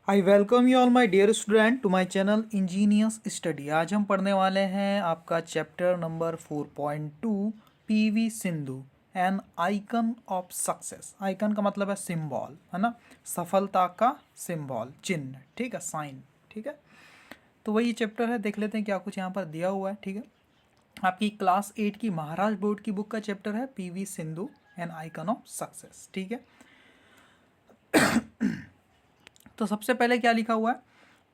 I welcome you all my dear student to my channel engineers study. आज हम पढ़ने वाले हैं आपका chapter number 4.2 PV Sindhu an icon of success. Icon का मतलब है सिंबल, है ना, सफलता का सिंबल, चिन्ह, ठीक है, साइन, ठीक है। तो वही चैप्टर है, देख लेते हैं क्या कुछ यहाँ पर दिया हुआ है, ठीक है। आपकी क्लास 8 की महाराष्ट्र बोर्ड की बुक का चैप्टर है PV Sindhu an icon of success, ठीक है। तो सबसे पहले क्या लिखा हुआ है,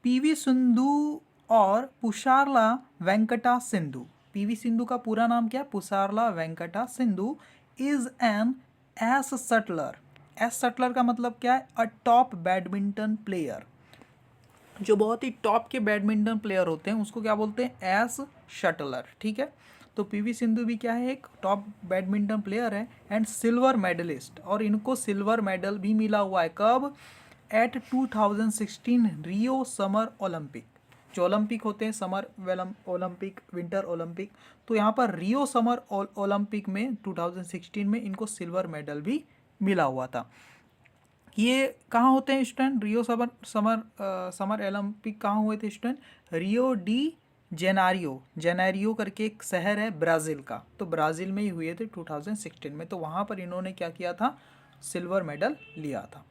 पीवी सिंधु और पुशारला वेंकटा सिंधु। पीवी सिंधु का पूरा नाम क्या है, Pusarla Venkata Sindhu is an ace shuttler. Ace shuttler का मतलब क्या है, अ टॉप बैडमिंटन प्लेयर। जो बहुत ही टॉप के बैडमिंटन प्लेयर होते हैं उसको क्या बोलते हैं, एस शटलर, ठीक है। तो पीवी सिंधु भी क्या है, एक टॉप बैडमिंटन प्लेयर है एंड सिल्वर मेडलिस्ट, और इनको सिल्वर मेडल भी मिला हुआ है कब, एट 2016 रियो समर ओलंपिक। जो ओलंपिक होते हैं, समर ओलंपिक, विंटर ओलंपिक, तो यहाँ पर रियो समर ओलंपिक में 2016 में इनको सिल्वर मेडल भी मिला हुआ था। ये कहाँ होते हैं स्टूडेंट, रियो समर ओलंपिक कहाँ हुए थे स्टूडेंट, रियो डी जेनेरियो करके एक शहर है ब्राज़ील का, तो ब्राज़ील में ही हुए थे 2016 में। तो वहाँ पर इन्होंने क्या किया था, सिल्वर मेडल लिया था।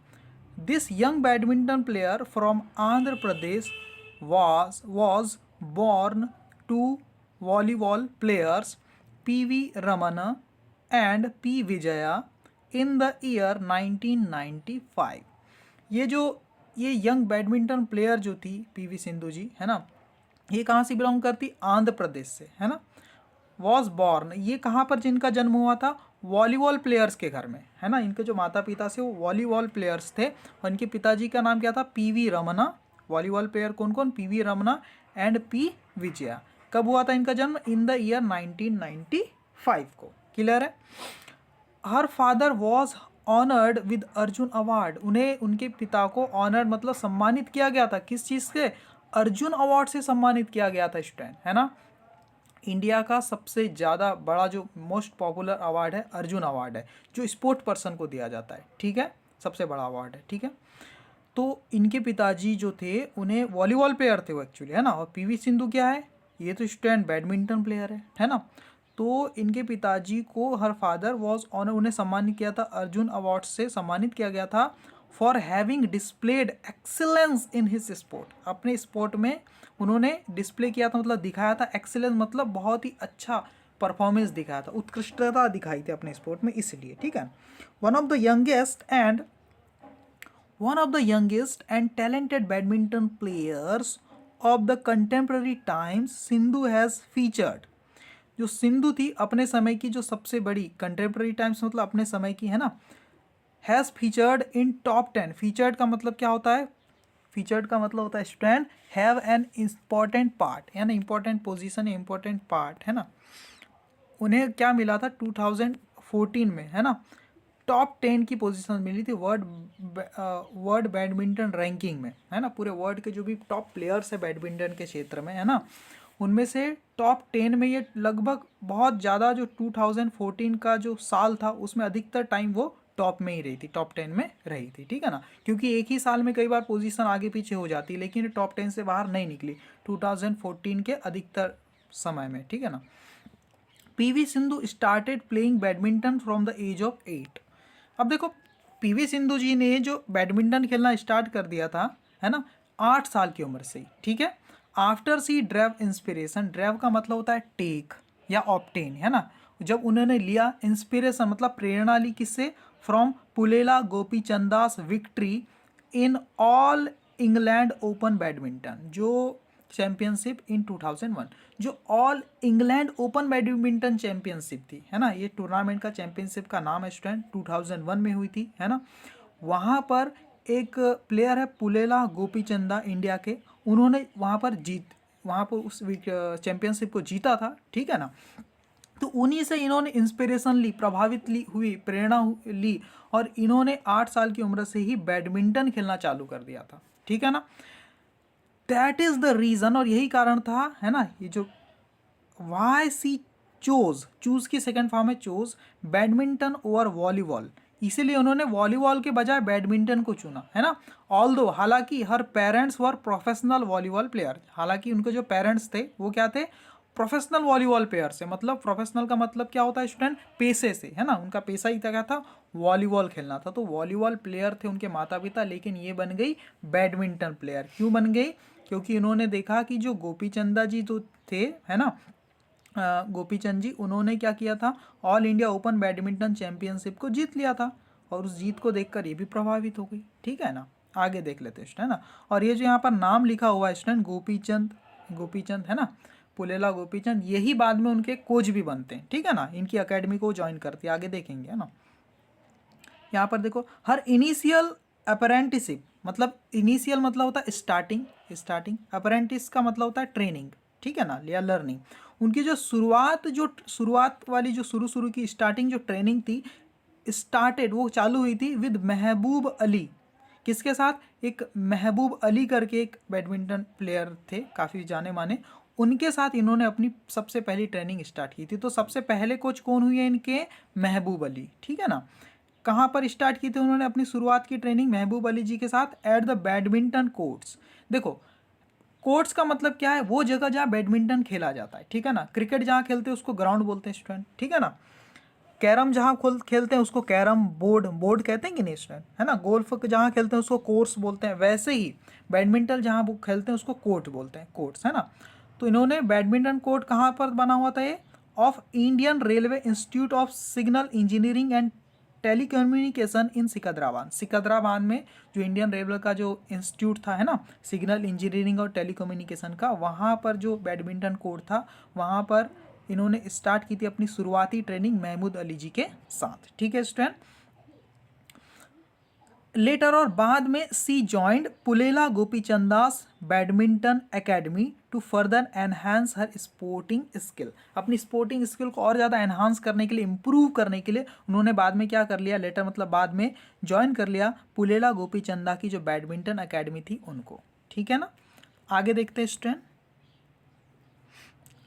This young badminton player from Andhra Pradesh was born to volleyball players P.V. Ramana and P. Vijaya in the year 1995। ये यंग बैडमिंटन प्लेयर जो थी पीवी सिंधु जी, है ना, ये कहाँ से बिलोंग करती, आंध्र प्रदेश से, है ना। वॉज बॉर्न, ये कहाँ पर जिनका जन्म हुआ था, वॉलीबॉल प्लेयर्स के घर में, है ना। इनके जो माता पिता से वो वॉलीबॉल प्लेयर्स थे और इनके पिताजी का नाम क्या था, पीवी रमना। वॉलीबॉल प्लेयर कौन कौन, PV Ramana and P Vijaya. कब हुआ था इनका जन्म, इन द ईयर 1995 को, क्लियर है। Her father was honoured with Arjun award, उन्हें उनके पिता को ऑनर्ड मतलब सम्मानित किया गया था, किस चीज़ से, अर्जुन अवार्ड से सम्मानित किया गया था स्टूडेंट, है ना। इंडिया का सबसे ज़्यादा बड़ा जो मोस्ट पॉपुलर अवार्ड है अर्जुन अवार्ड है, जो स्पोर्ट पर्सन को दिया जाता है, ठीक है, सबसे बड़ा अवार्ड है, ठीक है। तो इनके पिताजी जो थे उन्हें वॉलीबॉल प्लेयर थे वो एक्चुअली, है ना। और पीवी सिंधु क्या है, ये तो स्टूडेंट बैडमिंटन प्लेयर है ना। तो इनके पिताजी को हर फादर वॉज ऑनर, उन्हें सम्मानित किया था, अर्जुन अवार्ड से सम्मानित किया गया था for having displayed excellence in his sport. अपने स्पोर्ट में उन्होंने डिस्प्ले किया था, मतलब दिखाया था, एक्सीलेंस मतलब बहुत ही अच्छा परफॉर्मेंस दिखाया था, उत्कृष्टता दिखाई थी अपने स्पोर्ट में, इसलिए, ठीक है। One of the youngest and talented badminton players of the contemporary times, Sindhu has featured. जो सिंधु थी अपने समय की जो सबसे बड़ी, कंटेम्प्रेरी टाइम्स मतलब अपने समय की, है ना, has featured in top 10। Featured का मतलब क्या होता है, फीचर्ड का मतलब होता है student have an important part, यानी इंपॉर्टेंट पोजीशन, इंपॉर्टेंट पार्ट, है ना। उन्हें क्या मिला था 2014 में, है ना, टॉप 10 की पोजीशन मिली थी वर्ल्ड बैडमिंटन रैंकिंग में, है ना। पूरे वर्ल्ड के जो भी टॉप प्लेयर्स है बैडमिंटन के क्षेत्र में, है ना, उनमें से टॉप 10 में ये लगभग बहुत ज़्यादा, जो 2014 का जो साल था उसमें अधिकतर टाइम वो टॉप में ही रही थी, टॉप 10 में रही थी, ठीक है ना। क्योंकि एक ही साल में कई बार पोजीशन आगे पीछे हो जाती है, लेकिन टॉप 10 से बाहर नहीं निकली 2014 के अधिकतर समय में, ठीक है ना। PV Sindhu started playing badminton from the age of 8। अब देखो, पीवी सिंधु जी ने जो बैडमिंटन खेलना स्टार्ट कर दिया था, है ना, 8 साल की उम्र से ही, ठीक है। आफ्टर सी ड्रेव इंस्पिरेशन, ड्रेव का मतलब होता है टेक या ऑप्टेन, है ना। जब उन्होंने लिया इंस्पिरेशन मतलब प्रेरणा ली, किससे, from Pullela Gopichand's victory in all England open badminton, जो चैंपियनशिप इन 2001, जो all England open badminton championship थी, है ना। ये टूर्नामेंट का चैंपियनशिप का नाम है स्टूडेंट, 2001 में हुई थी, है ना। वहाँ पर एक प्लेयर है पुलेला गोपीचंदा इंडिया के, उन्होंने वहाँ पर उस चैंपियनशिप को जीता था, ठीक है ना। तो उन्हीं से इन्होंने इंस्पिरेशन ली, प्रभावित हुई, प्रेरणा ली, और इन्होंने 8 साल की उम्र से ही बैडमिंटन खेलना चालू कर दिया था, ठीक है ना। दैट इज द रीजन, और यही कारण था, है ना, ये जो वाई सी चूज की सेकेंड फॉर्म है चूज बैडमिंटन ओवर वॉलीबॉल, इसीलिए उन्होंने वॉलीबॉल के बजाय बैडमिंटन को चुना, है ना। ऑल्दो हालांकि her parents were professional volleyball player, हालांकि उनके जो पेरेंट्स थे वो क्या थे, प्रोफेशनल वॉलीबॉल प्लेयर से, मतलब प्रोफेशनल का मतलब क्या होता है स्टूडेंट, पेशे से, है ना। उनका पेशा ही क्या था, वॉलीबॉल खेलना था। तो वॉलीबॉल प्लेयर थे उनके माता पिता, लेकिन ये बन गई बैडमिंटन प्लेयर। क्यों बन गई, क्योंकि इन्होंने देखा कि जो गोपीचंदा जी जो थे, है ना, गोपीचंद जी, उन्होंने क्या किया था, all India open badminton championship को जीत लिया था, और उस जीत को देखकर ये भी प्रभावित हो गई। ठीक है ना, आगे देख लेते हैं स्टूडेंट, है ना। और ये जो यहाँ पर नाम लिखा हुआ है स्टूडेंट, गोपीचंद, गोपीचंद, है ना, पुलेला गोपीचंद, यही बाद में उनके कोच भी बनते हैं। ठीक है ना, इनकी अकेडमी को ज्वाइन करते हैं, आगे देखेंगे, है ना। यहाँ पर देखो, हर इनिशियल अप्रेंटिसिप, मतलब इनिशियल मतलब होता है स्टार्टिंग, स्टार्टिंग, अप्रेंटिस का मतलब होता है ट्रेनिंग, ठीक है ना, या लर्निंग। उनकी जो शुरुआत वाली जो शुरू की स्टार्टिंग जो ट्रेनिंग थी, स्टार्टेड, वो चालू हुई थी विद महबूब अली। किसके साथ, एक महबूब अली करके एक बैडमिंटन प्लेयर थे, काफ़ी जाने माने, उनके साथ इन्होंने अपनी सबसे पहली ट्रेनिंग स्टार्ट की थी। तो सबसे पहले कोच कौन हुए इनके, महबूब अली। ठीक है ना, कहाँ पर स्टार्ट की थी उन्होंने अपनी शुरुआत की ट्रेनिंग, महबूब अली जी के साथ, एट द बैडमिंटन कोर्ट्स। देखो, कोर्ट्स का मतलब क्या है, वो जगह जहाँ बैडमिंटन खेला जाता है। ठीक है ना, क्रिकेट जहाँ खेलते हैं उसको ग्राउंड बोलते हैं स्टूडेंट। ठीक है ना, कैरम जहाँ खेलते हैं उसको कैरम बोर्ड, बोर्ड कहते हैं कि नहीं स्टूडेंट, है ना। गोल्फ जहाँ खेलते हैं उसको कोर्स बोलते हैं। वैसे ही बैडमिंटन जहाँ वो खेलते हैं उसको कोर्ट बोलते हैं, कोर्ट्स, है ना। तो इन्होंने बैडमिंटन कोर्ट कहाँ पर बना हुआ था ये, of Indian railway institute of signal engineering and telecommunication in Secunderabad. Secunderabad में जो इंडियन रेलवे का जो इंस्टीट्यूट था, है ना, सिग्नल इंजीनियरिंग और टेलीकम्युनिकेशन का, वहाँ पर जो बैडमिंटन कोर्ट था, वहाँ पर इन्होंने स्टार्ट की थी अपनी शुरुआती ट्रेनिंग महमूद अली जी के साथ। ठीक है स्टूडेंट, लेटर और बाद में she joined Pullela Gopichand's badminton academy to further enhance her sporting skill. अपनी स्पोर्टिंग स्किल को और ज़्यादा एनहांस करने के लिए, इम्प्रूव करने के लिए उन्होंने बाद में क्या कर लिया, लेटर मतलब बाद में ज्वाइन कर लिया पुलेला गोपीचंदा की जो बैडमिंटन एकेडमी थी उनको। ठीक है ना, आगे देखते हैं स्टूडेंट,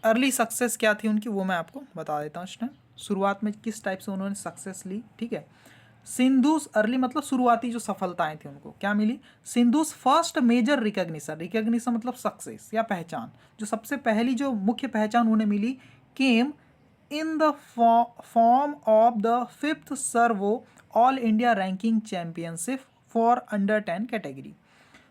अर्ली सक्सेस क्या थी उनकी वो मैं आपको बता देता हूँ स्टूडेंट, शुरुआत में किस टाइप से उन्होंने सक्सेस ली। ठीक है, सिंधुस अर्ली मतलब शुरुआती जो सफलताएं थी उनको क्या मिली, Sindhu's first major recognition, recognition मतलब सक्सेस या पहचान, जो सबसे पहली जो मुख्य पहचान उन्हें मिली, came in the form of the 5th Servo all India ranking championship for under 10 category.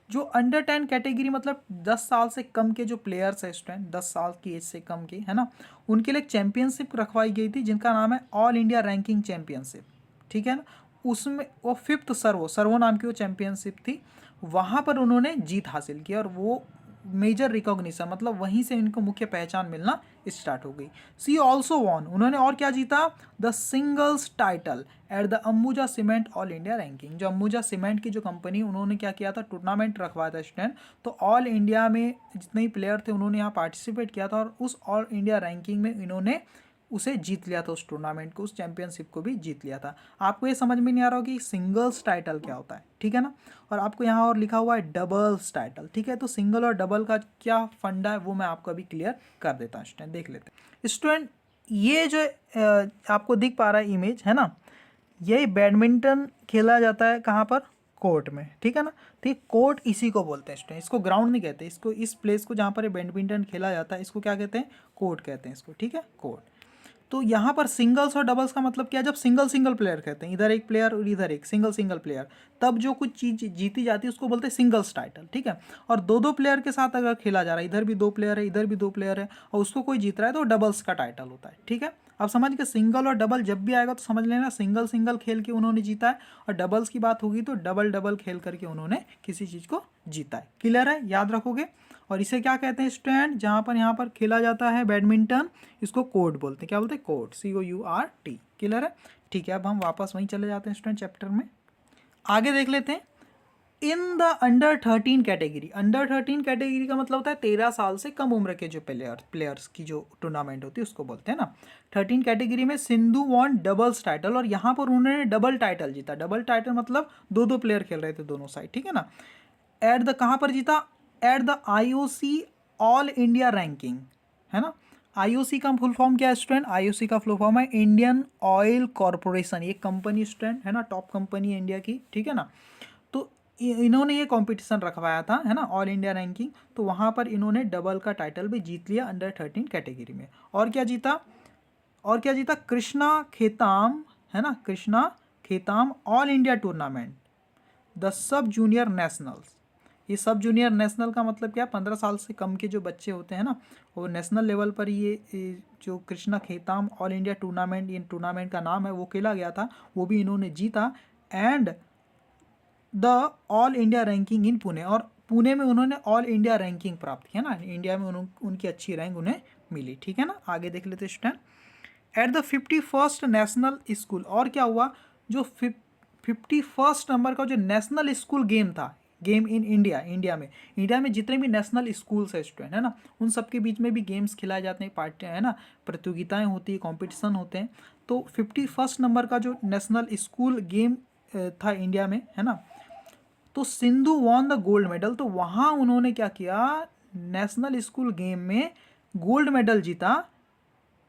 जो अंडर 10 कैटेगरी मतलब 10 साल से कम के जो प्लेयर्स है स्टूडेंट, 10 साल की एज से कम के, है ना, उनके लिए एक चैंपियनशिप रखवाई गई थी जिनका नाम है ऑल इंडिया रैंकिंग चैंपियनशिप। ठीक है ना, उसमें वो 5th सर्वो नाम की वो चैंपियनशिप थी, वहाँ पर उन्होंने जीत हासिल की, और वो मेजर रिकॉग्निशन मतलब वहीं से इनको मुख्य पहचान मिलना स्टार्ट हो गई। सी ऑल्सो वॉन, उन्होंने और क्या जीता, the singles title at the Ambuja cement all India ranking. जो अंबुजा सीमेंट की जो कंपनी, उन्होंने क्या किया था, टूर्नामेंट रखवाया था स्टूडेंट, तो ऑल इंडिया में जितने ही प्लेयर थे उन्होंने यहाँ पार्टिसिपेट किया था, और उस ऑल इंडिया रैंकिंग में इन्होंने उसे जीत लिया था, उस टूर्नामेंट को, उस चैंपियनशिप को भी जीत लिया था। आपको ये समझ में नहीं आ रहा हो कि सिंगल्स टाइटल क्या होता है। ठीक है ना, और आपको यहाँ और लिखा हुआ है डबल्स टाइटल। ठीक है, तो सिंगल और डबल का क्या फंडा है वो मैं आपको अभी क्लियर कर देता हूँ स्टूडेंट, देख लेते हैं स्टूडेंट। ये जो आपको दिख पा रहा है इमेज, है ना, ये बैडमिंटन खेला जाता है कहाँ पर, कोर्ट में। ठीक है ना, तो ये कोर्ट इसी को बोलते हैं स्टूडेंट, इसको ग्राउंड नहीं कहते, इसको इस प्लेस को जहाँ पर ये बैडमिंटन खेला जाता है इसको क्या कहते हैं, कोर्ट कहते हैं इसको। ठीक है, कोर्ट। तो यहाँ पर सिंगल्स और डबल्स का मतलब क्या है, जब सिंगल सिंगल प्लेयर कहते हैं, इधर एक प्लेयर और इधर एक सिंगल सिंगल प्लेयर, तब जो कुछ चीज़ जीती जाती है उसको बोलते हैं सिंगल्स टाइटल। ठीक है, और दो दो प्लेयर के साथ अगर खेला जा रहा है, इधर भी दो प्लेयर है इधर भी दो प्लेयर है, और उसको कोई जीत रहा है तो डबल्स का टाइटल होता है। ठीक है, अब समझ के सिंगल और डबल जब भी आएगा तो समझ लेना सिंगल सिंगल खेल के उन्होंने जीता है, और डबल्स की बात होगी तो डबल डबल खेल करके उन्होंने किसी चीज़ को जीता है। क्लियर है, याद रखोगे। और इसे क्या कहते हैं स्टूडेंट, जहाँ पर यहाँ पर खेला जाता है बैडमिंटन, इसको कोर्ट बोलते हैं। क्या बोलते हैं, कोर्ट, COURT। क्लियर है, ठीक है। अब हम वापस वहीं चले जाते हैं स्टूडेंट, चैप्टर में आगे देख लेते हैं। In the under 13 category, under 13 category का मतलब होता है 13 साल से कम उम्र के जो प्लेयर्स की जो टूर्नामेंट होती है उसको बोलते हैं ना। 13 कैटेगरी में सिंधु वॉन डबल्स टाइटल, और यहाँ पर उन्होंने डबल टाइटल जीता। डबल टाइटल मतलब दो दो प्लेयर खेल रहे थे दोनों साइड। ठीक है ना, कहाँ पर जीता, at the IOC all India ranking, है ना, आईओसी का फुल फॉर्म क्या है स्टूडेंट? आईओसी का फुल फॉर्म है इंडियन ऑयल कॉरपोरेशन। ये कंपनी स्टूडेंट है ना, टॉप कंपनी है इंडिया की, ठीक है ना। तो इन्होंने ये कंपटीशन रखवाया था, है ना, ऑल इंडिया रैंकिंग। तो वहाँ पर इन्होंने डबल का टाइटल भी जीत लिया अंडर 13 कैटेगरी में। और क्या जीता? और क्या जीता? कृष्णा खेताम, है ना, Krishna Khaitan all India tournament the sub junior nationals. ये सब जूनियर नेशनल का मतलब क्या? 15 साल से कम के जो बच्चे होते हैं ना, वो नेशनल लेवल पर ये जो Krishna Khaitan all India tournament, इन टूर्नामेंट का नाम है, वो खेला गया था, वो भी इन्होंने जीता। And the all India ranking इन पुणे, और पुणे में उन्होंने ऑल इंडिया रैंकिंग प्राप्त किया ना, इंडिया में उनकी अच्छी रैंक उन्हें मिली, ठीक है ना। आगे देख लेते student. At the 51st national school, और क्या हुआ? जो 51st नंबर का जो नेशनल स्कूल गेम था, गेम इन इंडिया, इंडिया में जितने भी नेशनल स्कूल्स है स्टूडेंट, है ना, उन सब के बीच में भी गेम्स खिलाए जाते हैं, पार्टी, है ना, प्रतियोगिताएं होती है, कॉम्पिटिशन होते हैं। तो 51st नंबर का जो नेशनल स्कूल गेम था इंडिया में, है ना, तो Sindhu won the gold medal. तो वहाँ उन्होंने क्या किया? नेशनल स्कूल गेम में गोल्ड मेडल जीता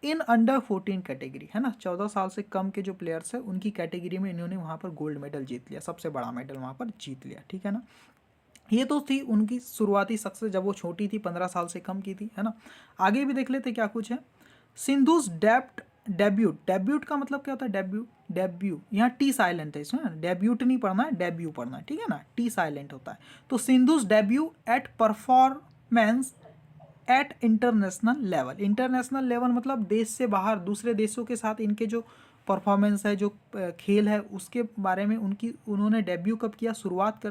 इन अंडर 14 कैटेगरी, है ना, 14 साल से कम के जो प्लेयर्स है उनकी कैटेगरी में इन्होंने वहाँ पर गोल्ड मेडल जीत लिया, सबसे बड़ा मेडल वहाँ पर जीत लिया, ठीक है ना। ये तो थी उनकी शुरुआती सक्सेस जब वो छोटी थी, 15 साल से कम की थी, है ना। आगे भी देख लेते क्या कुछ है। सिंधुज डेब्यूट का मतलब क्या होता है? डेब्यू यहाँ टी साइलेंट है इसमें, डेब्यूट नहीं पढ़ना है, डेब्यू पढ़ना है, ठीक है ना, टी साइलेंट होता है। तो Sindhu's debut at performance at international level मतलब देश से बाहर, दूसरे देशों के साथ इनके जो परफॉर्मेंस है, जो खेल है, उसके बारे में उन्होंने डेब्यू कब किया, शुरुआत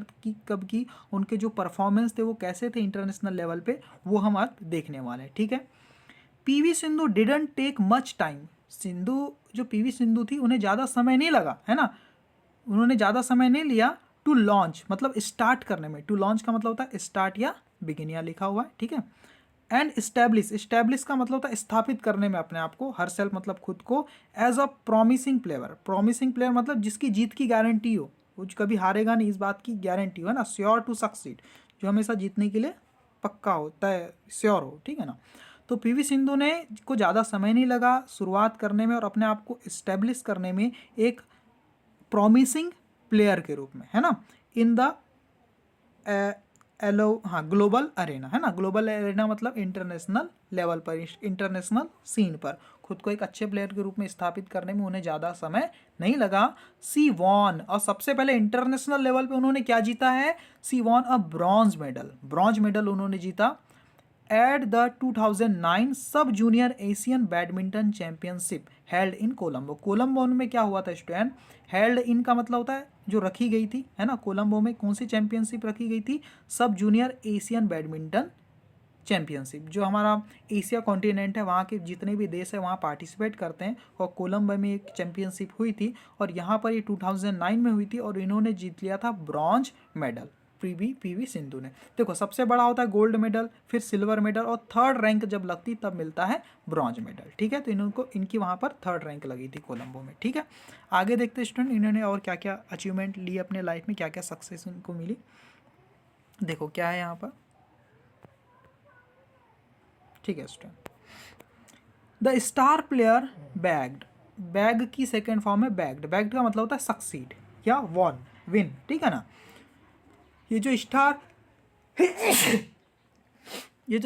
कब की, उनके जो परफॉर्मेंस थे वो कैसे थे इंटरनेशनल लेवल पे, वो हम आज देखने वाले हैं, ठीक है। PV Sindhu didn't take much time. जो पीवी सिंधु थी उन्हें ज़्यादा समय नहीं लगा, है ना, उन्होंने ज़्यादा समय नहीं लिया टू लॉन्च, मतलब स्टार्ट करने में। टू लॉन्च का मतलब होता है स्टार्ट या बिगिन, यहाँ लिखा हुआ है, ठीक है। एंड इस्टेब्लिश का मतलब होता है स्थापित करने में अपने आप को, हर सेल्फ मतलब खुद को, एज अ प्रॉमिसिंग प्लेयर मतलब जिसकी जीत की गारंटी हो, वो कभी हारेगा नहीं, इस बात की गारंटी हो, है ना। श्योर टू सक्सीड, जो हमेशा जीतने के लिए पक्का हो, तय, श्योर हो, ठीक है ना। तो पीवी सिंधु ने को ज़्यादा समय नहीं लगा शुरुआत करने में और अपने आप को इस्टेब्लिश करने में एक प्रॉमिसिंग प्लेयर के रूप में, है ना, इन द ग्लोबल अरेना, है ना। ग्लोबल अरेना मतलब इंटरनेशनल लेवल पर, इंटरनेशनल सीन पर खुद को एक अच्छे प्लेयर के रूप में स्थापित करने में उन्हें ज़्यादा समय नहीं लगा। सी वॉन, और सबसे पहले इंटरनेशनल लेवल पे उन्होंने क्या जीता है? सी वॉन अ ब्रॉन्ज मेडल उन्होंने जीता एट द 2009 सब junior Asian badminton championship held in Colombo में क्या हुआ था स्टूडेंट? हेल्ड इन का मतलब होता है जो रखी गई थी, है ना। कोलंबो में कौन सी चैंपियनशिप रखी गई थी? सब जूनियर एशियन बैडमिंटन चैंपियनशिप। जो हमारा एशिया कॉन्टिनेंट है, वहाँ के जितने भी देश है वहाँ पार्टिसिपेट करते हैं, और कोलंबो में एक चैंपियनशिप हुई थी, और यहाँ पर ये 2009 में हुई थी, और इन्होंने जीत लिया था ब्रॉन्ज मेडल, पीवी सिंधु ने। देखो, सबसे बड़ा होता है गोल्ड मेडल, फिर सिल्वर मेडल, और थर्ड रैंक जब लगती तब मिलता है ब्रॉन्ज मेडल, ठीक है। तो इनकी वहाँ पर थर्ड रैंक लगी थी कोलंबो में, ठीक है। आगे देखते स्टूडेंट, इन्होंने और क्या क्या अचीवमेंट ली अपने लाइफ में, क्या क्या सक्सेस इनको मिली। देखो क्या है यहाँ पर, ठीक है student. The star player bag की सेकेंड फॉर्म है बैग्ड का मतलब होता है सक्सीड या विन, ठीक है ना। ये जो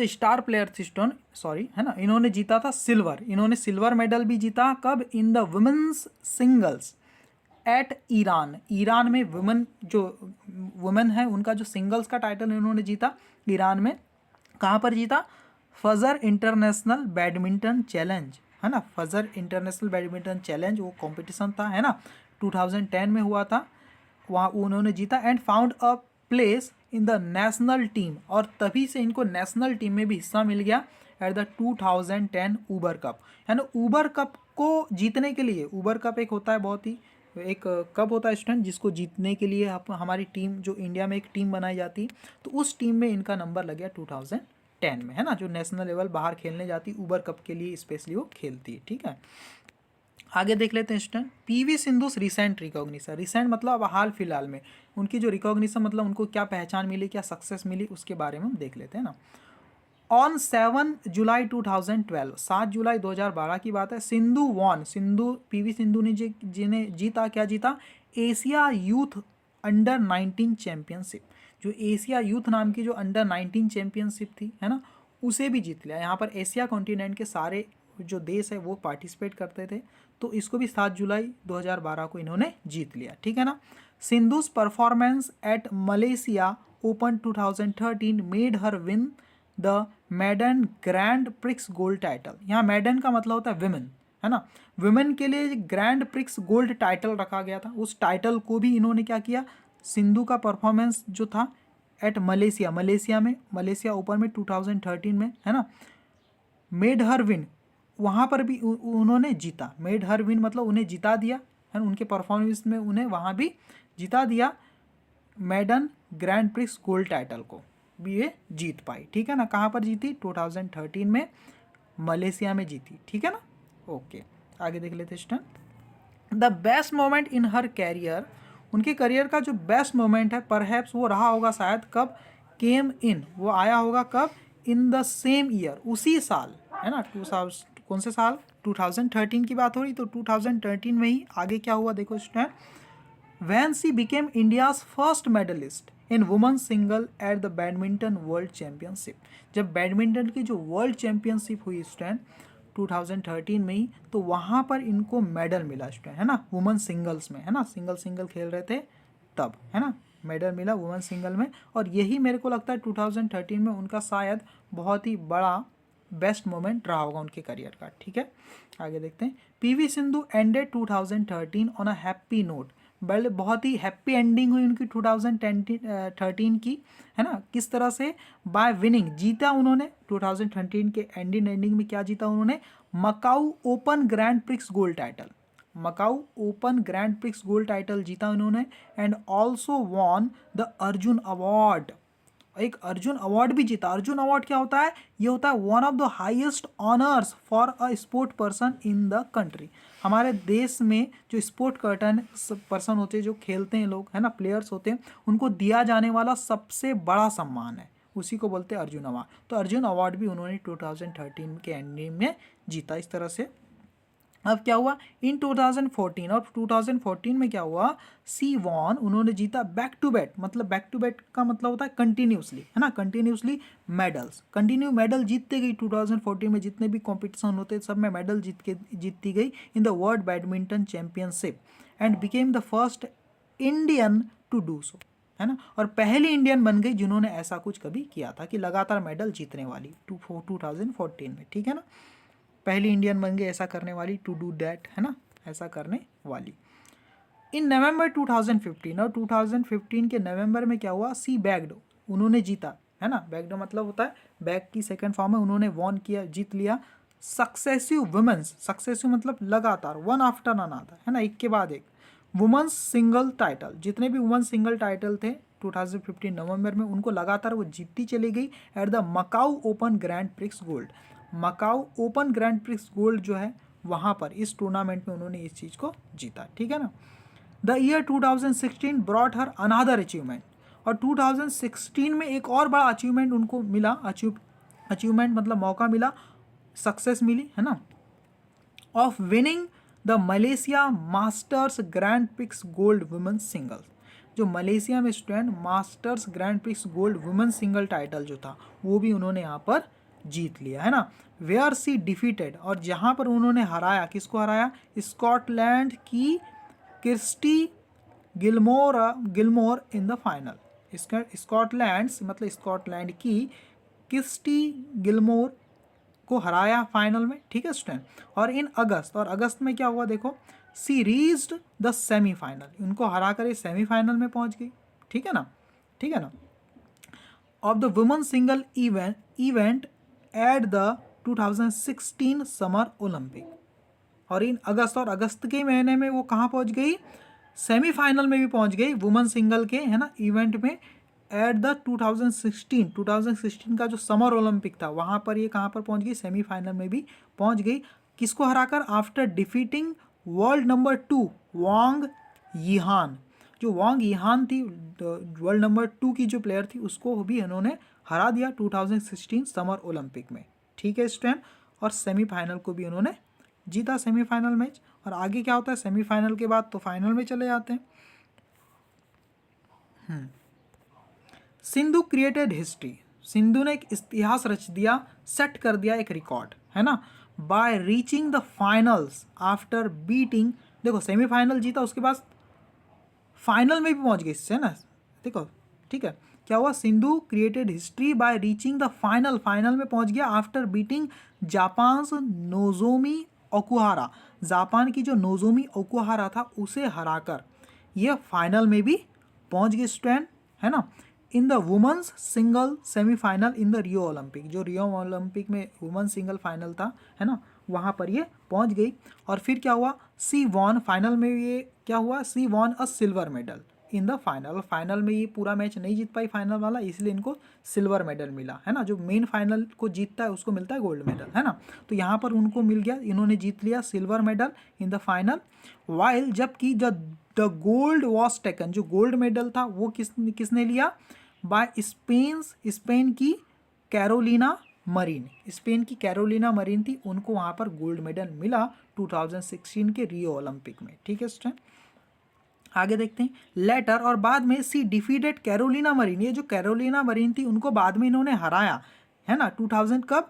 स्टार प्लेयर थी है ना, इन्होंने जीता था सिल्वर मेडल भी जीता। कब? In the women's singles at Iran में वुमेन है उनका जो सिंगल्स का टाइटल इन्होंने जीता ईरान में। कहाँ पर जीता? फजर इंटरनेशनल बैडमिंटन चैलेंज, है ना, फजर इंटरनेशनल बैडमिंटन चैलेंज वो कंपटीशन था, है ना, 2010 में हुआ था, वहाँ उन्होंने जीता। And found a place in the national team, और तभी से इनको नेशनल टीम में भी हिस्सा मिल गया एट द 2010 ऊबर कप, है ना। ऊबर कप को जीतने के लिए, ऊबर कप एक होता है बहुत ही एक कप होता है स्टूडेंट, जिसको जीतने के लिए हमारी टीम, जो इंडिया में एक टीम बनाई जाती, तो उस टीम में इनका नंबर लग गया 2010 में, है ना। जो नेशनल लेवल बाहर खेलने जाती ऊबर कप के लिए स्पेशली वो खेलती है, ठीक है। आगे देख लेते हैं student, PV Sindhu recent recognition. Recent मतलब हाल फिलहाल में उनकी जो रिकॉग्निशन मतलब उनको क्या पहचान मिली, क्या सक्सेस मिली, उसके बारे में हम देख लेते हैं ना। ऑन 7 जुलाई 2012, 7 जुलाई 2012 की बात है। सिंधु वॉन, पीवी सिंधु ने जिन्हें जीता, क्या जीता? Asia youth under 19 championship. जो एशिया यूथ नाम की जो अंडर 19 चैंपियनशिप थी, है ना, उसे भी जीत लिया। यहाँ पर एशिया कॉन्टिनेंट के सारे जो देश है वो पार्टिसिपेट करते थे, तो इसको भी 7 जुलाई 2012 को इन्होंने जीत लिया, ठीक है ना। Sindhu's performance at Malaysia open 2013 made her win the maiden grand prix gold title. यहाँ मैडन का मतलब होता है विमेन, है ना। विमेन के लिए ग्रैंड प्रिक्स गोल्ड टाइटल रखा गया था। उस टाइटल को भी इन्होंने क्या किया? सिंधु का परफॉर्मेंस जो था एट मलेशिया ओपन में 2013 में, है ना, मेड हर विन, वहाँ पर भी उन्होंने जीता। मेड हर विन मतलब उन्हें जिता दिया, है ना, उनके परफॉर्मेंस में उन्हें वहाँ भी जिता दिया। मैडन ग्रैंड प्रिक्स गोल्ड टाइटल को भी ये जीत पाई, ठीक है ना। कहाँ पर जीती? 2013 में मलेशिया में जीती, ठीक है ना। ओके, आगे देख लेते student. The best moment in her career, उनके करियर का जो बेस्ट मोमेंट है परहैप्स वो रहा होगा शायद, कब? केम इन, वो आया होगा कब? इन द सेम ईयर, उसी साल, है ना। कौन से साल? 2013 की बात हो रही, तो 2013 में ही आगे क्या हुआ देखो student. when she became India's first medalist in women's single at the badminton world championship. जब बैडमिंटन की जो वर्ल्ड चैंपियनशिप हुई स्टूडेंट 2013 में ही, तो वहाँ पर इनको मेडल मिला स्टूडेंट, है ना, वुमेन सिंगल्स में, है ना, सिंगल खेल रहे थे तब, है ना, मेडल मिला वुमेन सिंगल में। और यही मेरे को लगता है 2013 में उनका शायद बहुत ही बड़ा बेस्ट मोमेंट रहा होगा उनके करियर का, ठीक है। आगे देखते हैं। PV Sindhu ended 2013 on a happy note, बहुत ही हैप्पी एंडिंग हुई उनकी 2013 की, है ना। किस तरह से? बाय विनिंग, जीता उन्होंने 2013 के एंडिंग में। क्या जीता उन्होंने? Macau open grand prix gold title, Macau open grand prix gold title जीता उन्होंने। And also won the Arjun award, एक अर्जुन अवार्ड भी जीता। अर्जुन अवार्ड क्या होता है? ये होता है one of the highest honours for a sport person in the country. हमारे देश में जो स्पोर्ट पर्सन होते हैं, जो खेलते हैं लोग, है ना, प्लेयर्स होते हैं, उनको दिया जाने वाला सबसे बड़ा सम्मान है, उसी को बोलते हैं अर्जुन अवार्ड। तो अर्जुन अवार्ड भी उन्होंने 2013 के एंडिंग में जीता, इस तरह से। अब क्या हुआ इन 2014, और 2014 में क्या हुआ? सी वॉन, उन्होंने जीता बैक टू बैक, मतलब बैक टू बैक का मतलब होता है कंटिन्यूसली, है ना, कंटिन्यूसली मेडल्स, कंटिन्यू मेडल जीतते गई। 2014 में जितने भी कॉम्पिटिशन होते सब में मेडल जीतती गई in the world badminton championship, and became the first Indian to do so, है ना, और पहली इंडियन बन गई जिन्होंने ऐसा कुछ कभी किया था कि लगातार मेडल जीतने वाली 2014 में, ठीक है ना। पहली इंडियन बन गई ऐसा करने वाली, टू डू दैट, है ना, ऐसा करने वाली। इन नवंबर 2015, और 2015 के नवंबर में क्या हुआ? सी बैग्ड, उन्होंने जीता, है ना, बैग्ड मतलब होता है बैग की सेकंड फॉर्म है, उन्होंने वॉन किया, जीत लिया सक्सेसिव वुमेन्स, सक्सेसिव मतलब लगातार, वन आफ्टर अनदर, है ना, एक के बाद एक, वुमेन्स सिंगल टाइटल, जितने भी वुमेन्स सिंगल टाइटल थे 2015 नवंबर में, उनको लगातार वो जीतती चली गई at the Macau open grand prix gold. Macau open grand prix gold जो है वहाँ पर इस टूर्नामेंट में उन्होंने इस चीज़ को जीता, ठीक है ना। The year 2016 brought her another achievement, और 2016 में एक और बड़ा अचीवमेंट उनको मिला, अचीवमेंट मतलब मौका मिला, सक्सेस मिली, है ना, of winning the Malaysia Masters Grand prix Gold women's singles. जो मलेशिया में student Masters Grand prix Gold women's single title जो था वो भी उन्होंने यहाँ पर जीत लिया, है ना। वेयर सी डिफीटेड, और जहाँ पर उन्होंने हराया, किसको हराया? स्कॉटलैंड की Kirsty Gilmour in the final. Scotland मतलब स्कॉटलैंड की किर्स्टी गिलमोर को हराया फाइनल में, ठीक है स्टूडेंट। और इन अगस्त, और अगस्त में क्या हुआ देखो, सी रीच्ड द सेमीफाइनल, उनको हराकर ये सेमीफाइनल में पहुंच गई, ठीक है ना, ठीक है ना, of the women single event at the 2016 summer Olympic. और इन अगस्त, और अगस्त के महीने में वो कहाँ पहुंच गई? सेमीफाइनल में भी पहुंच गई वुमेन सिंगल के, है ना, इवेंट में एट द 2016 का जो समर ओलंपिक था वहाँ पर ये कहाँ पर पहुँच गई? सेमीफाइनल में भी पहुँच गई। किसको हराकर? आफ्टर डिफीटिंग वर्ल्ड नंबर 2 वांग यिहान। जो वांग यहान थी, वर्ल्ड नंबर 2 की जो प्लेयर थी, उसको भी इन्होंने हरा दिया 2016 समर ओलंपिक में। ठीक है स्टूडेंट, और सेमीफाइनल को भी उन्होंने जीता, सेमीफाइनल मैच। और आगे क्या होता है सेमीफाइनल के बाद, तो फाइनल में चले जाते हैं। सिंधु क्रिएटेड हिस्ट्री, सिंधु ने एक इतिहास रच दिया, सेट कर दिया एक रिकॉर्ड, है ना, by reaching the finals after beating, देखो सेमीफाइनल जीता, उसके बाद फाइनल में भी पहुंच गई, इससे ना, देखो, ठीक है, क्या हुआ, Sindhu created history by reaching the final, final में पहुंच गया after beating Japan Nozomi Okuhara, Japan की जो नोजोमी ओकुहारा था उसे हराकर ये फाइनल में भी पहुंच गए स्टूडेंट, है ना। In the women's single semifinal in the Rio Olympic, जो रियो ओलंपिक में वुमेन्स सिंगल फाइनल था, है ना, वहाँ पर ये पहुँच गई। और फिर क्या हुआ, सी वॉन, फाइनल में ये क्या हुआ, she won a silver medal in the final, final में ये पूरा मैच नहीं जीत पाई फाइनल वाला, इसलिए इनको सिल्वर मेडल मिला, है ना, जो मेन फाइनल को जीतता है उसको मिलता है गोल्ड मेडल, है ना, तो यहाँ पर उनको मिल गया, इन्होंने जीत लिया silver medal in the final. While, जबकि द गोल्ड वॉज टेकन, जो गोल्ड मेडल था वो किसने लिया, बाय स्पेन की कैरोलिना मरीन, स्पेन की कैरोलिना मरीन थी, उनको वहाँ पर गोल्ड मेडल मिला 2016 के रियो ओलंपिक में। ठीक है स्टूडेंट, आगे देखते हैं। लेटर, और बाद में सी डिफीटेड कैरोलिना मरीन, ये जो कैरोलिना मरीन थी उनको बाद में इन्होंने हराया, है ना, 2000 कब,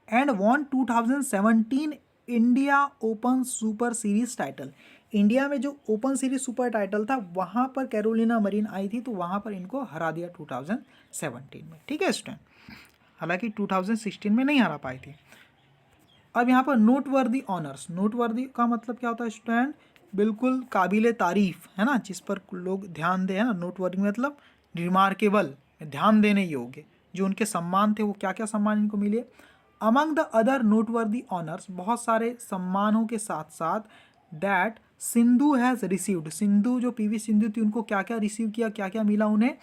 and won 2017 India Open Super Series title, India में जो ओपन सीरीज सुपर टाइटल था वहाँ पर कैरोलिना मरीन आई थी, तो वहाँ पर इनको हरा दिया 2017 में। ठीक है स्टूडेंट, हालांकि 2016 में नहीं हरा पाई थी। अब यहाँ पर नोटवर्दी ऑनर्स, नोटवर्दी का मतलब क्या होता है स्टूडेंट, बिल्कुल काबिले तारीफ, है ना, जिस पर लोग ध्यान दें, है ना, नोटवर्दी मतलब रिमार्केबल, ध्यान देने योग्य, जो उनके सम्मान थे, वो क्या क्या सम्मान इनको मिले। Among the other noteworthy honours, बहुत सारे सम्मानों के साथ साथ, that Sindhu has received, Sindhu जो पीवी सिंधु थी उनको क्या क्या रिसीव किया, क्या क्या मिला उन्हें,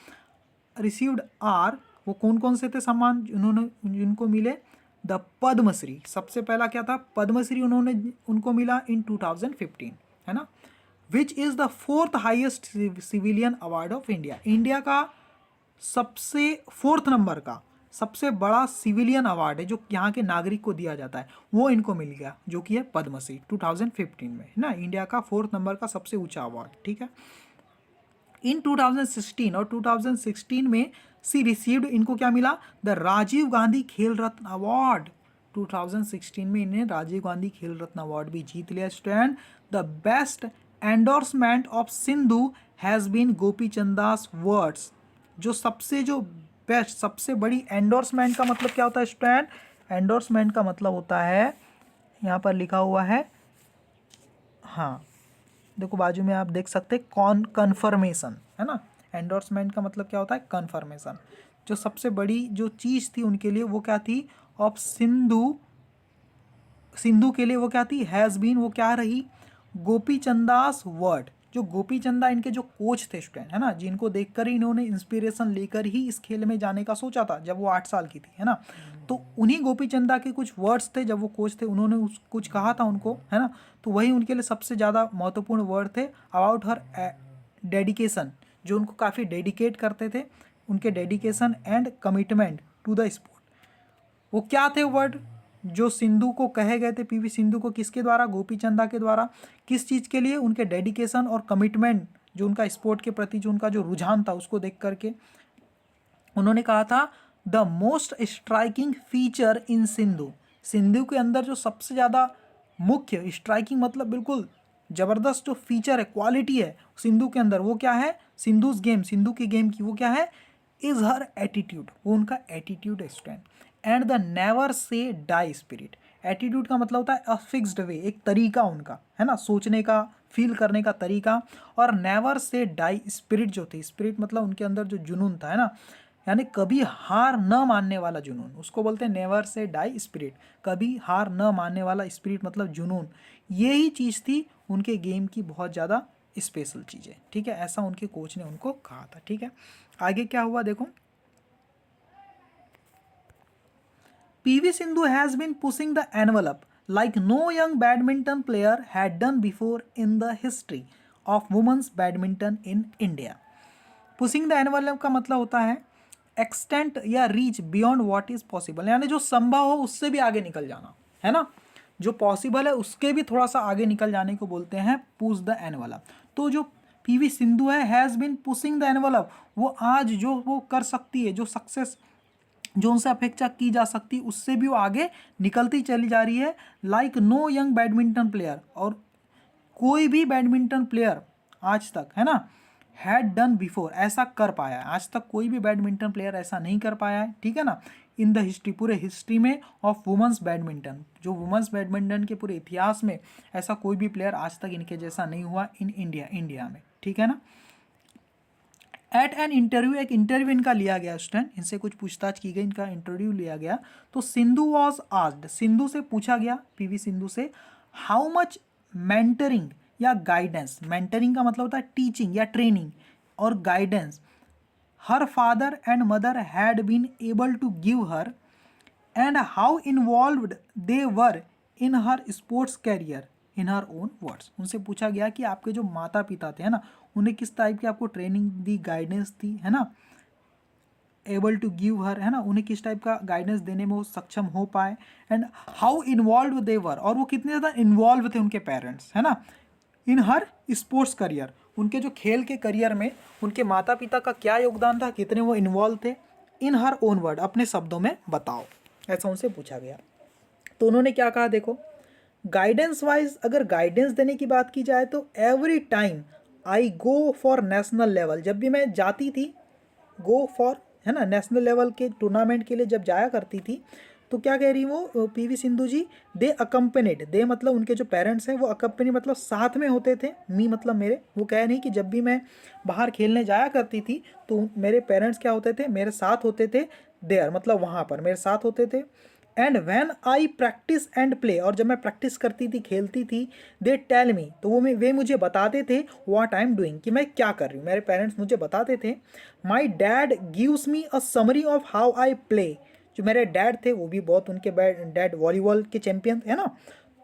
रिसीव्ड आर, वो कौन कौन से थे सम्मान उन्होंने जिनको मिले, द पद्मश्री, सबसे पहला क्या था, पद्मश्री उन्होंने उनको मिला इन 2015, है ना, which is the 4th highest civilian award of India, India का सबसे 4th नंबर का सबसे बड़ा सिविलियन अवार्ड है जो यहाँ के नागरिक को दिया जाता है, वो इनको मिल गया, जो कि है पद्मश्री 2015 में, है ना, इंडिया का 4th नंबर का सबसे ऊंचा अवार्ड। ठीक है, इन 2016 और 2016 में सी रिसीव्ड, इनको क्या मिला, द राजीव गांधी खेल रत्न अवार्ड, 2016 में इन्हें राजीव गांधी खेल रत्न अवार्ड भी जीत लिया student. The best endorsement of Sindhu has been Gopichand's words, जो बेस्ट सबसे बड़ी एंडोर्समेंट का मतलब क्या होता है स्टूडेंट, एंडोर्समेंट का मतलब होता है, यहाँ पर लिखा हुआ है, हाँ देखो बाजू में आप देख सकते हैं, कन्फर्मेशन, है ना, एंडोर्समेंट का मतलब क्या होता है, कन्फर्मेशन, जो सबसे बड़ी जो चीज़ थी उनके लिए वो क्या थी, ऑफ सिंधु, सिंधु के लिए वो क्या थी, हैज़ बीन, वो क्या रही, गोपी चंदास वर्ड, जो गोपी चंदा इनके जो कोच थे स्टूडेंट, है ना, जिनको देखकर ही इन्होंने इंस्पिरेशन लेकर ही इस खेल में जाने का सोचा था जब वो 8 साल की थी, है ना, तो उन्हीं गोपी चंदा के कुछ वर्ड्स थे, जब वो कोच थे उन्होंने कुछ कहा था उनको, है ना, तो वही उनके लिए सबसे ज़्यादा महत्वपूर्ण वर्ड थे, अबाउट हर डेडिकेशन, जो उनको काफ़ी डेडिकेट करते थे, उनके dedication and commitment to the sport, वो क्या थे वर्ड जो सिंधु को कहे गए थे, पीवी सिंधु को किसके द्वारा, गोपी चंदा के द्वारा, किस चीज़ के लिए, उनके डेडिकेशन और कमिटमेंट, जो उनका स्पोर्ट के प्रति जो उनका जो रुझान था उसको देख करके उन्होंने कहा था, the most striking feature in Sindhu, Sindhu के अंदर जो सबसे ज़्यादा मुख्य, स्ट्राइकिंग मतलब बिल्कुल ज़बरदस्त जो फीचर है, क्वालिटी है सिंधु के अंदर, वो क्या है, सिंधुज गेम, सिंधु की गेम की वो क्या है, इज़ हर एटीट्यूड, वो उनका एटीट्यूड है student, and the never say die spirit, attitude का मतलब होता है अ फिक्स्ड वे, एक तरीका उनका, है ना, सोचने का, फील करने का तरीका, और नेवर से डाई स्पिरिट जो थी, स्पिरिट मतलब उनके अंदर जो जुनून था, है ना, यानी कभी हार न मानने वाला जुनून, उसको बोलते हैं नेवर से डाई स्पिरिट, कभी हार न मानने वाला स्पिरिट मतलब जुनून, यही चीज़ थी उनके गेम की बहुत ज़्यादा स्पेशल चीज़ है। ठीक है, ऐसा उनके कोच ने उनको कहा था। ठीक है, आगे क्या हुआ देखो, PV Sindhu has been pushing the envelope like no young badminton player had done before in the history of women's badminton in India. Pushing the envelope का मतलब होता है एक्सटेंट या reach beyond what is possible, यानी जो संभव हो उससे भी आगे निकल जाना, है ना, जो पॉसिबल है उसके भी थोड़ा सा आगे निकल जाने को बोलते हैं पुश द एनवलप। तो जो पीवी सिंधु है has been pushing the envelope, वो आज जो वो कर सकती है, जो सक्सेस जो उनसे अपेक्षा की जा सकती उससे भी वो आगे निकलती चली जा रही है। Like no young badminton player, और कोई भी बैडमिंटन प्लेयर आज तक, है ना, हैड डन बिफोर, ऐसा कर पाया है। आज तक कोई भी बैडमिंटन प्लेयर ऐसा नहीं कर पाया है, ठीक है ना, इन द हिस्ट्री, पूरे हिस्ट्री में ऑफ वुमेंस बैडमिंटन, जो वुमेंस बैडमिंटन के पूरे इतिहास में ऐसा कोई भी प्लेयर आज तक इनके जैसा नहीं हुआ इन इंडिया में, ठीक है ना। एट एन इंटरव्यू, एक इंटरव्यू इनका लिया गया स्टूडेंट, इनसे कुछ पूछताछ की गई, इनका इंटरव्यू लिया गया, तो सिंधु वॉज आस्क्ड, सिंधु से पूछा गया, पीवी सिंधु से, हाउ मच मेंटरिंग या गाइडेंस, मेंटरिंग का मतलब होता है टीचिंग या ट्रेनिंग, और guidance her father and mother had been able to give her, and how involved they were in her sports career in her own words. उनसे पूछा गया कि आपके जो माता पिता थे, है ना, उन्हें किस टाइप की आपको ट्रेनिंग दी, गाइडेंस थी, है ना, एबल टू गिव हर, है ना, उन्हें किस टाइप का गाइडेंस देने में वो सक्षम हो पाए, एंड हाउ इन्वॉल्व दे वर, और वो कितने ज़्यादा इन्वॉल्व थे उनके पेरेंट्स, है ना, इन हर स्पोर्ट्स करियर, उनके जो खेल के करियर में उनके माता पिता का क्या योगदान था, कितने वो इन्वॉल्व थे, इन हर ओन वर्ड, अपने शब्दों में बताओ, ऐसा उनसे पूछा गया। तो उन्होंने क्या कहा, देखो, गाइडेंस वाइज अगर गाइडेंस देने की बात की जाए तो every time I go for national level, जब भी मैं जाती थी, गो फॉर, है ना, नेशनल लेवल के टूर्नामेंट के लिए जब जाया करती थी, तो क्या कह रही वो पीवी सिंधु जी, दे अकम्पनीड, दे मतलब उनके जो पेरेंट्स हैं वो अकम्पनी मतलब साथ में होते थे, मी मतलब मेरे, वो कह रही कि जब भी मैं बाहर खेलने जाया करती थी तो मेरे पेरेंट्स क्या होते थे, मेरे साथ होते थे, देयर मतलब वहाँ पर मेरे साथ होते थे, and when I practice and play, और जब मैं प्रैक्टिस करती थी, खेलती थी, दे टेल मी, तो वे मुझे बताते थे व्हाट आई एम डूइंग, कि मैं क्या कर रही हूँ, मेरे पेरेंट्स मुझे बताते थे। My dad gives me a summary of how I play, जो मेरे डैड थे वो भी बहुत, उनके डैड वॉलीबॉल के चैंपियन है ना,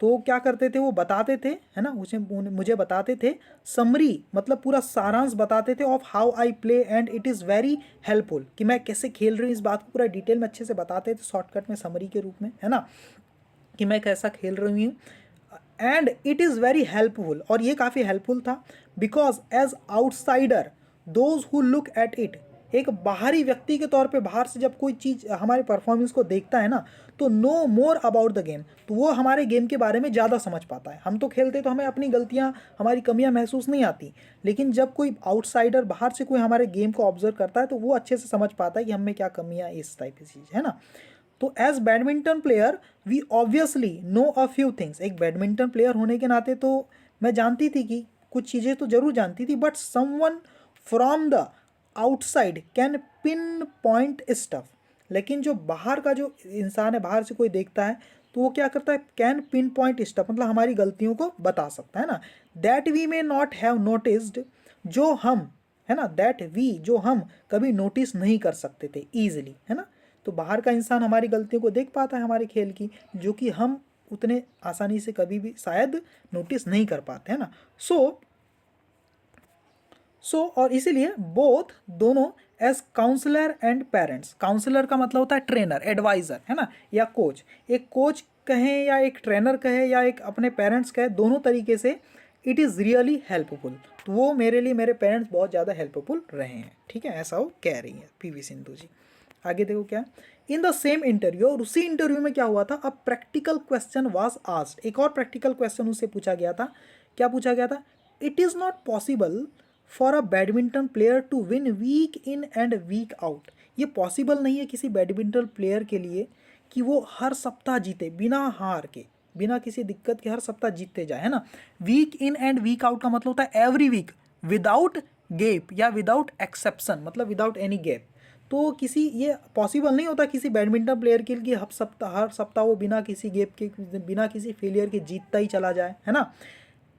तो क्या करते थे वो बताते थे, है ना, मुझे बताते थे, समरी मतलब पूरा सारांश बताते थे, of how I play, and it is very helpful, कि मैं कैसे खेल रही हूँ इस बात को पूरा डिटेल में अच्छे से बताते थे, शॉर्टकट में समरी के रूप में, है ना, कि मैं कैसा खेल रही हूँ, and it is very helpful, और ये काफ़ी हेल्पफुल था, because as outsider those who look at it, एक बाहरी व्यक्ति के तौर पे बाहर से जब कोई चीज़ हमारे परफॉर्मेंस को देखता है ना, तो know more about the game, तो वो हमारे गेम के बारे में ज़्यादा समझ पाता है। हम तो खेलते तो हमें अपनी गलतियाँ, हमारी कमियाँ महसूस नहीं आती, लेकिन जब कोई आउटसाइडर बाहर से कोई हमारे गेम को ऑब्जर्व करता है तो वो अच्छे से समझ पाता है कि हमें क्या कमियाँ, इस टाइप की चीज़, है ना। तो as badminton player we obviously know a few things, एक बैडमिंटन प्लेयर होने के नाते तो मैं जानती थी कि कुछ चीज़ें तो ज़रूर जानती थी, but someone from the outside can pin point stuff, लेकिन जो बाहर का जो इंसान है, बाहर से कोई देखता है तो वो क्या करता है, कैन पिन पॉइंट स्टफ मतलब हमारी गलतियों को बता सकता है ना, that we may not have noticed, जो हम, है ना, दैट वी जो हम कभी नोटिस नहीं कर सकते थे ईजिली, है ना, तो बाहर का इंसान हमारी गलतियों को देख पाता है हमारे खेल की, जो कि हम उतने आसानी से कभी भी शायद नोटिस नहीं कर पाते, है ना। सो और इसीलिए बोथ दोनों as counsellor and parents, counsellor का मतलब होता है ट्रेनर, एडवाइज़र, है ना, या कोच, एक कोच कहें या एक ट्रेनर कहे या एक अपने पेरेंट्स कहे, दोनों तरीके से इट इज़ रियली हेल्पफुल, तो वो मेरे लिए मेरे पेरेंट्स बहुत ज़्यादा हेल्पफुल रहे हैं, ठीक है, ऐसा वो कह रही हैं पीवी सिंधु जी। आगे देखो क्या, इन द सेम इंटरव्यू, और उसी इंटरव्यू में क्या हुआ था, a practical question was asked, एक और प्रैक्टिकल क्वेश्चन उससे पूछा गया था, क्या पूछा गया था, it is not possible for a badminton player to win week in and week out, ये पॉसिबल नहीं है किसी बैडमिंटन प्लेयर के लिए कि वो हर सप्ताह जीते बिना हार के, बिना किसी दिक्कत के हर सप्ताह जीतते जाए, है ना। Week in and week out का मतलब होता है एवरी वीक विदाउट गैप या विदाउट एक्सेप्शन, मतलब विदाउट एनी गैप, तो किसी ये पॉसिबल नहीं होता किसी बैडमिंटन प्लेयर के लिए हर सप्ताह वो बिना किसी गैप के, बिना किसी फेलियर के जीतता ही चला जाए, है ना।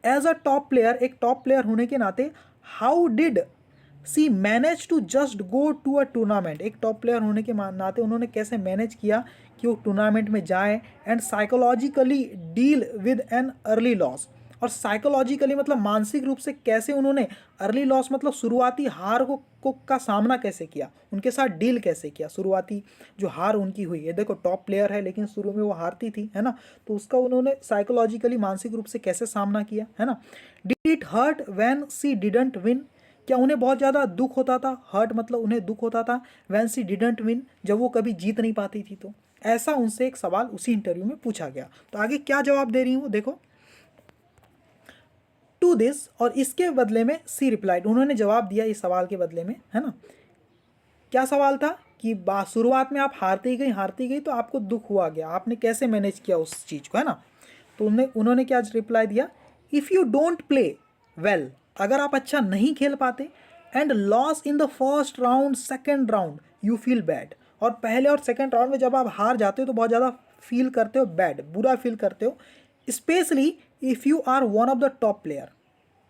एज अ टॉप प्लेयर, एक टॉप प्लेयर होने के नाते, how did she manage to just go to a tournament, एक टॉप प्लेयर होने के नाते उन्होंने कैसे मैनेज किया कि वो टूर्नामेंट में जाए, and psychologically deal with an early loss, और साइकोलॉजिकली मतलब मानसिक रूप से कैसे उन्होंने अर्ली लॉस मतलब शुरुआती हार को का सामना कैसे किया, उनके साथ डील कैसे किया, शुरुआती जो हार उनकी हुई है, देखो टॉप प्लेयर है लेकिन शुरू में वो हारती थी, है ना, तो उसका उन्होंने साइकोलॉजिकली मानसिक रूप से कैसे सामना किया, है ना। Did it hurt when she didn't win, क्या उन्हें बहुत ज़्यादा दुख होता था, हर्ट मतलब उन्हें दुख होता था, व्हेन सी डिडंट विन जब वो कभी जीत नहीं पाती थी, तो ऐसा उनसे एक सवाल उसी इंटरव्यू में पूछा गया। तो आगे क्या जवाब दे रही हूँ देखो, टू दिस, और इसके बदले में सी रिप्लाइड, उन्होंने जवाब दिया इस सवाल के बदले में, है ना। क्या सवाल था कि शुरुआत में आप हारती गई तो आपको दुख हुआ गया, आपने कैसे मैनेज किया उस चीज़ को, है ना। तो उन्होंने क्या रिप्लाई दिया, if you don't play well, अगर आप अच्छा नहीं खेल पाते, and loss in the first round second round you feel bad, और पहले और सेकेंड राउंड में जब आप हार जाते हो तो बहुत ज़्यादा फील करते हो बैड, बुरा फील करते हो, specially if you are one of the top player,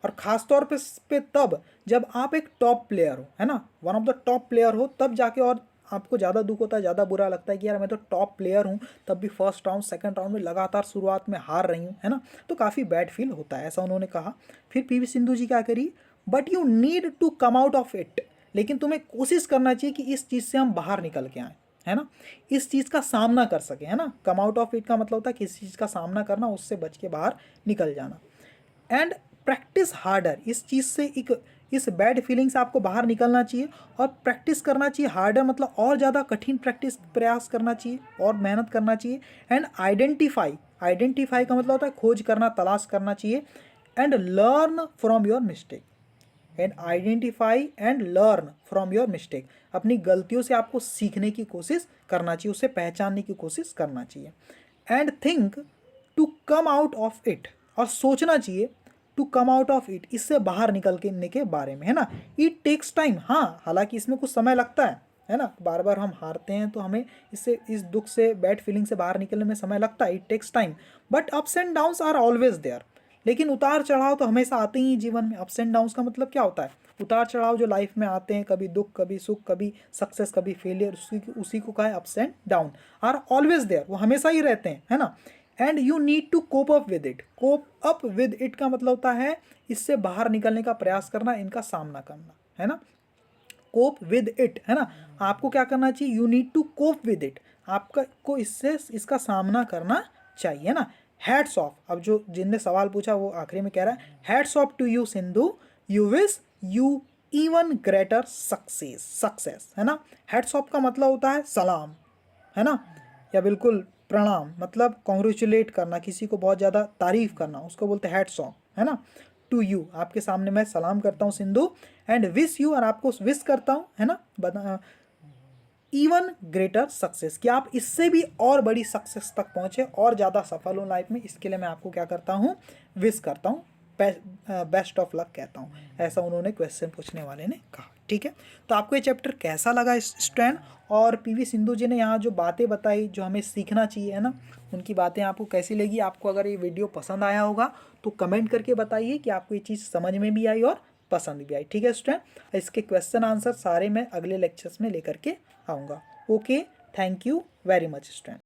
और ख़ास तौर पे तब जब आप एक टॉप प्लेयर हो, है ना, one of the top player हो, तब जाके और आपको ज़्यादा दुख होता है, ज़्यादा बुरा लगता है कि यार मैं तो टॉप प्लेयर हूँ, तब भी फर्स्ट राउंड सेकंड राउंड में लगातार शुरुआत में हार रही हूँ, है ना, तो काफ़ी बैड फील होता है, ऐसा उन्होंने कहा। फिर पीवी सिंधु जी क्या करी, but you need to come out of it, लेकिन तुम्हें कोशिश करना चाहिए कि इस चीज़ से हम बाहर निकल के आएँ, है ना, इस चीज़ का सामना कर सके, है ना। कम आउट ऑफ इट का मतलब होता है किसी चीज़ का सामना करना, उससे बच के बाहर निकल जाना, एंड प्रैक्टिस हार्डर, इस चीज़ से एक इस बैड फीलिंग से आपको बाहर निकलना चाहिए और प्रैक्टिस करना चाहिए, हार्डर मतलब और ज़्यादा कठिन प्रैक्टिस प्रयास करना चाहिए और मेहनत करना चाहिए, एंड आइडेंटिफाई का मतलब होता है खोज करना, तलाश करना चाहिए, and learn from your mistake, and identify and learn from your mistake, अपनी गलतियों से आपको सीखने की कोशिश करना चाहिए, उसे पहचानने की कोशिश करना चाहिए, and think to come out of it, और सोचना चाहिए to come out of it, इससे बाहर निकलने के बारे में, है ना। इट टेक्स टाइम, हाँ हालांकि इसमें कुछ समय लगता है ना, बार बार हम हारते हैं तो हमें इससे इस दुख से बैड फीलिंग से बाहर निकलने में समय लगता है, it takes time, but ups and downs are always there, लेकिन उतार चढ़ाव तो हमेशा आते ही जीवन में। अप्स एंड डाउन्स का मतलब क्या होता है, उतार चढ़ाव जो लाइफ में आते हैं, कभी दुख कभी सुख, कभी सक्सेस कभी फेलियर, उसी को कहा है ups and down, are always there, वो हमेशा ही रहते हैं, है ना। And you need to cope up with it, cope up with it का मतलब होता है इससे बाहर निकलने का प्रयास करना, इनका सामना करना, है ना। कोप विद इट, है ना, आपको क्या करना चाहिए, you need to cope with it, आपका को इसका सामना करना चाहिए ना। हैट्स ऑफ, अब जो जिनने सवाल पूछा वो आखिरी में कह रहा है, hats off to you Sindhu, you wish you even greater success, है ना। हैट्स ऑफ का मतलब होता है सलाम, है ना, या बिल्कुल प्रणाम, मतलब कॉन्ग्रेचुलेट करना, किसी को बहुत ज़्यादा तारीफ करना, उसको बोलते हैं हैट्स ऑफ, है ना। टू यू, आपके सामने मैं सलाम करता हूँ सिंधु, एंड विश यू, और आपको विश करता हूँ, है ना, इवन ग्रेटर सक्सेस, कि आप इससे भी और बड़ी सक्सेस तक पहुँचे और ज़्यादा सफल हो लाइफ में, इसके लिए मैं आपको क्या करता हूँ, विश करता हूँ, बेस्ट ऑफ लक कहता हूँ, ऐसा उन्होंने क्वेश्चन पूछने वाले ने कहा। ठीक है, तो आपको ये चैप्टर कैसा लगा स्टूडेंट, और पीवी सिंधु जी ने यहाँ जो बातें बताई जो हमें सीखना चाहिए, है ना, उनकी बातें आपको कैसी लगी। आपको अगर ये वीडियो पसंद आया होगा तो कमेंट करके बताइए कि आपको ये चीज़ समझ में भी आई और पसंद भी आई। ठीक है स्टूडेंट, इसके क्वेश्चन आंसर सारे मैं अगले लेक्चर्स में लेकर के आऊँगा। Okay, thank you very much student.